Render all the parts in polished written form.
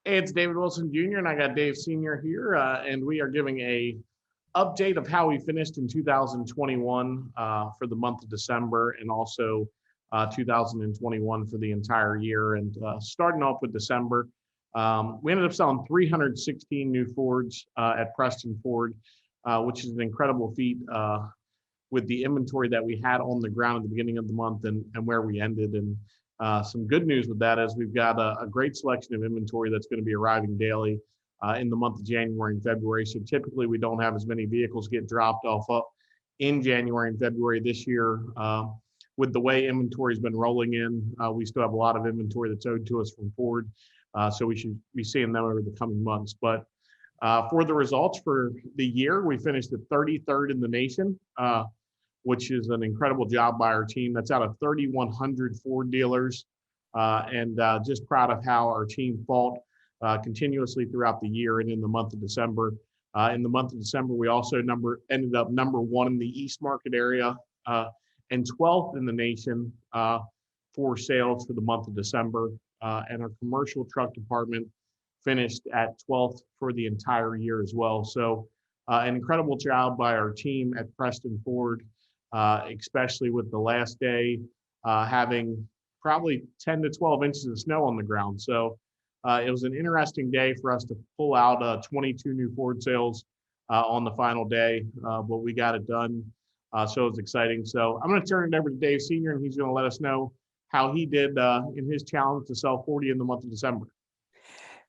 Hey, it's David Wilson Jr. and I got Dave Sr. here, and we are giving a update of how we finished in 2021 for the month of December, and also 2021 for the entire year. And starting off with December, we ended up selling 316 new Fords at Preston Ford, which is an incredible feat with the inventory that we had on the ground at the beginning of the month and where we ended. And some good news with that is we've got a great selection of inventory that's going to be arriving daily in the month of January and February. So typically we don't have as many vehicles get dropped off up in January and February this year. With the way inventory has been rolling in, we still have a lot of inventory that's owed to us from Ford. So we should be seeing them over the coming months. But for the results for the year, we finished at 33rd in the nation, which is an incredible job by our team. That's out of 3,100 Ford dealers. And just proud of how our team fought continuously throughout the year and in the month of December. In the month of December, we also ended up number one in the East Market area and 12th in the nation for sales for the month of December. And our commercial truck department finished at 12th for the entire year as well. So an incredible job by our team at Preston Ford, especially with the last day having probably 10 to 12 inches of snow on the ground. So it was an interesting day for us to pull out 22 new Ford sales on the final day, but we got it done. So it was exciting. So I'm going to turn it over to Dave Sr., and he's going to let us know how he did in his challenge to sell 40 in the month of December.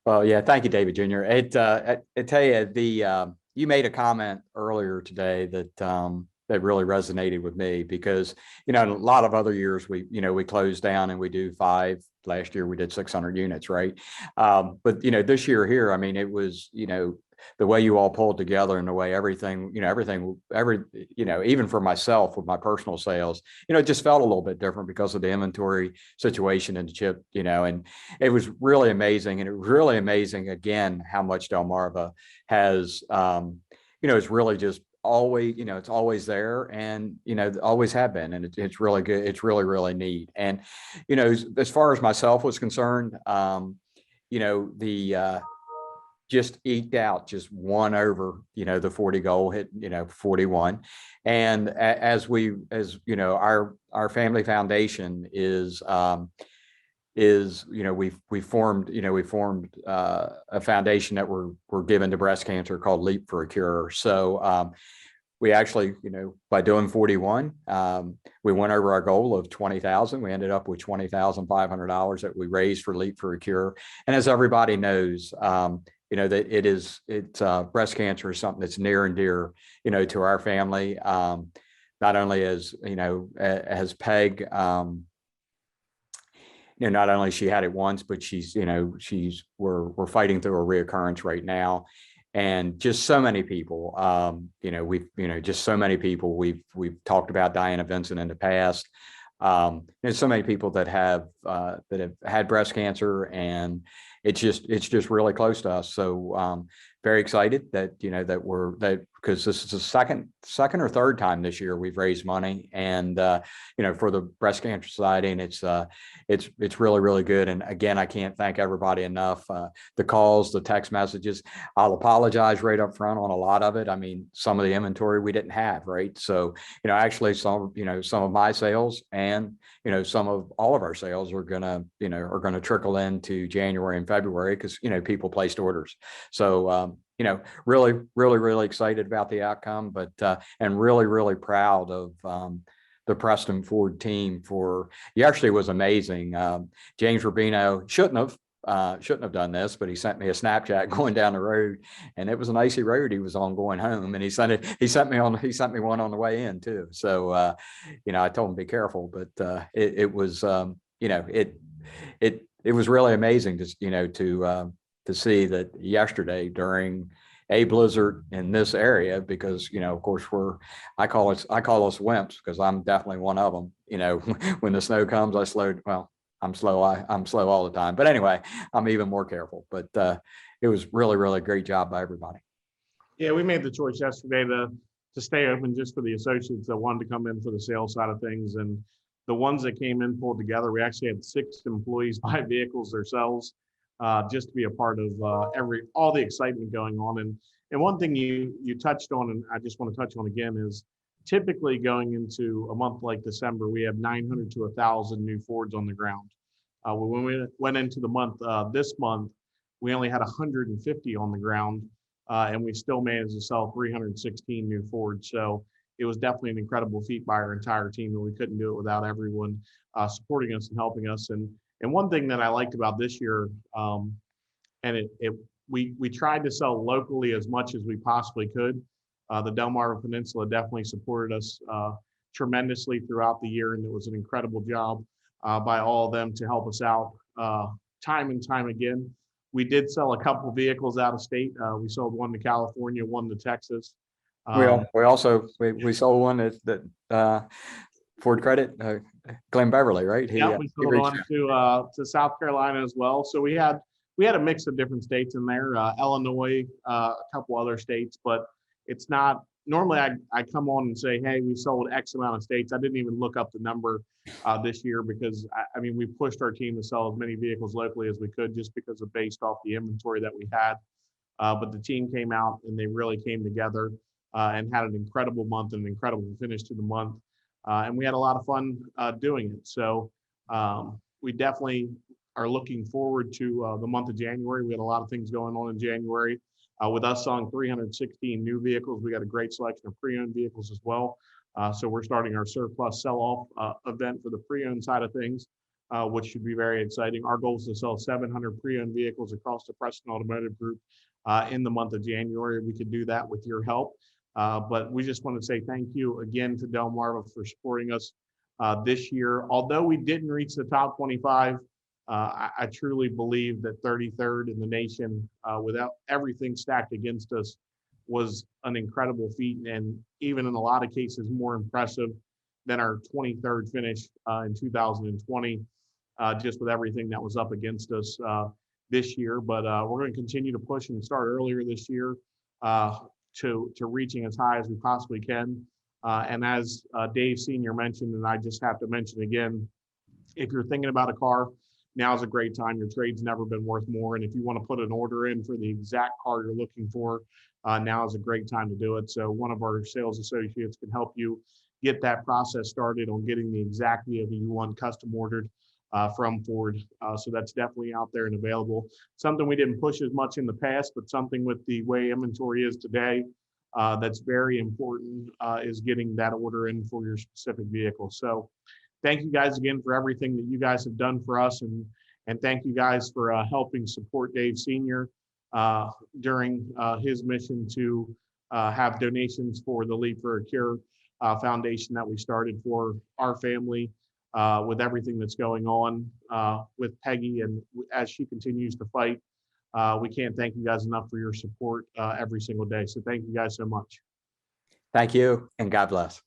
Well, yeah, thank you, David Jr. I tell you, you made a comment earlier today that really resonated with me because, in a lot of other years we close down and we do 5. Last year we did 600 units, right? But this year here, I mean, it was the way you all pulled together and the way everything, even for myself with my personal sales, it just felt a little bit different because of the inventory situation and the chip, and it was really amazing. And it was really amazing again how much Delmarva has, it's really just always, it's always there, and always have been, and it's really good. It's really, really neat. And as far as myself was concerned, the just eked out just one over the 40 goal, hit 41. And as our family foundation is we formed a foundation that we're given to breast cancer called Leap for a Cure. So we actually, by doing 41, we went over our goal of 20,000. We ended up with $20,500 that we raised for Leap for a Cure. And as everybody knows, that it's breast cancer is something that's near and dear, to our family. Not only as Peg, not only she had it once, but we're fighting through a reoccurrence right now. And just so many people, just so many people we've talked about Diana Vincent in the past. There's so many people that have had breast cancer, and it's just really close to us. So very excited that because this is the second or third time this year we've raised money, and for the Breast Cancer Society, and it's really, really good. And again, I can't thank everybody enough. The calls, the text messages. I'll apologize right up front on a lot of it. I mean, some of the inventory we didn't have, right? So actually some of my sales and some of all of our sales are gonna trickle into January and February because people placed orders. So really, really, really excited about the outcome, but and really, really proud of the Preston Ford team he actually was amazing. James Rubino shouldn't have done this, but he sent me a Snapchat going down the road, and it was an icy road he was on going home, and he sent me one on the way in too. So I told him be careful, but it was it was really amazing to see that yesterday during a blizzard in this area, because of course I call us wimps because I'm definitely one of them. When the snow comes, I'm slow all the time, but anyway, I'm even more careful. But it was really, really great job by everybody. Yeah, we made the choice yesterday to stay open just for the associates that wanted to come in for the sales side of things, and the ones that came in pulled together. We actually had 6 employees buy vehicles themselves just to be a part of all the excitement going on. And one thing you touched on, and I just want to touch on again, is typically going into a month like December, we have 900 to 1,000 new Fords on the ground. When we went into the month, this month, we only had 150 on the ground, and we still managed to sell 316 new Fords. So it was definitely an incredible feat by our entire team, and we couldn't do it without everyone supporting us and helping us. And one thing that I liked about this year, and we tried to sell locally as much as we possibly could. The Delmarva Peninsula definitely supported us tremendously throughout the year, and it was an incredible job by all of them to help us out time and time again. We did sell a couple vehicles out of state. We sold one to California, one to Texas. We also sold one that Ford Credit, Glenn Beverly, right? Yeah, we sold on to South Carolina as well. So we had a mix of different states in there, Illinois, a couple other states, but it's not normally I come on and say, hey, we sold X amount of states. I didn't even look up the number this year because I mean, we pushed our team to sell as many vehicles locally as we could just because of based off the inventory that we had. But the team came out and they really came together and had an incredible month and an incredible finish to the month. And we had a lot of fun doing it. So we definitely are looking forward to the month of January. We had a lot of things going on in January. With us selling 316 new vehicles, we got a great selection of pre-owned vehicles as well. So we're starting our surplus sell-off event for the pre-owned side of things, which should be very exciting. Our goal is to sell 700 pre-owned vehicles across the Preston Automotive Group in the month of January. We could do that with your help. But we just want to say thank you again to Delmarva for supporting us this year. Although we didn't reach the top 25, I truly believe that 33rd in the nation, without everything stacked against us, was an incredible feat, and even in a lot of cases more impressive than our 23rd finish in 2020, just with everything that was up against us this year. But we're going to continue to push and start earlier this year to reaching as high as we possibly can. And as Dave Sr. mentioned, and I just have to mention again, if you're thinking about a car, now's a great time. Your trade's never been worth more. And if you want to put an order in for the exact car you're looking for, now is a great time to do it. So one of our sales associates can help you get that process started on getting the exact vehicle you want custom ordered from Ford. So that's definitely out there and available. Something we didn't push as much in the past, but something with the way inventory is today that's very important is getting that order in for your specific vehicle. So thank you guys again for everything that you guys have done for us. And thank you guys for helping support Dave Sr. During his mission to have donations for the Leap for a Cure Foundation that we started for our family with everything that's going on with Peggy. And as she continues to fight, we can't thank you guys enough for your support every single day. So thank you guys so much. Thank you, and God bless.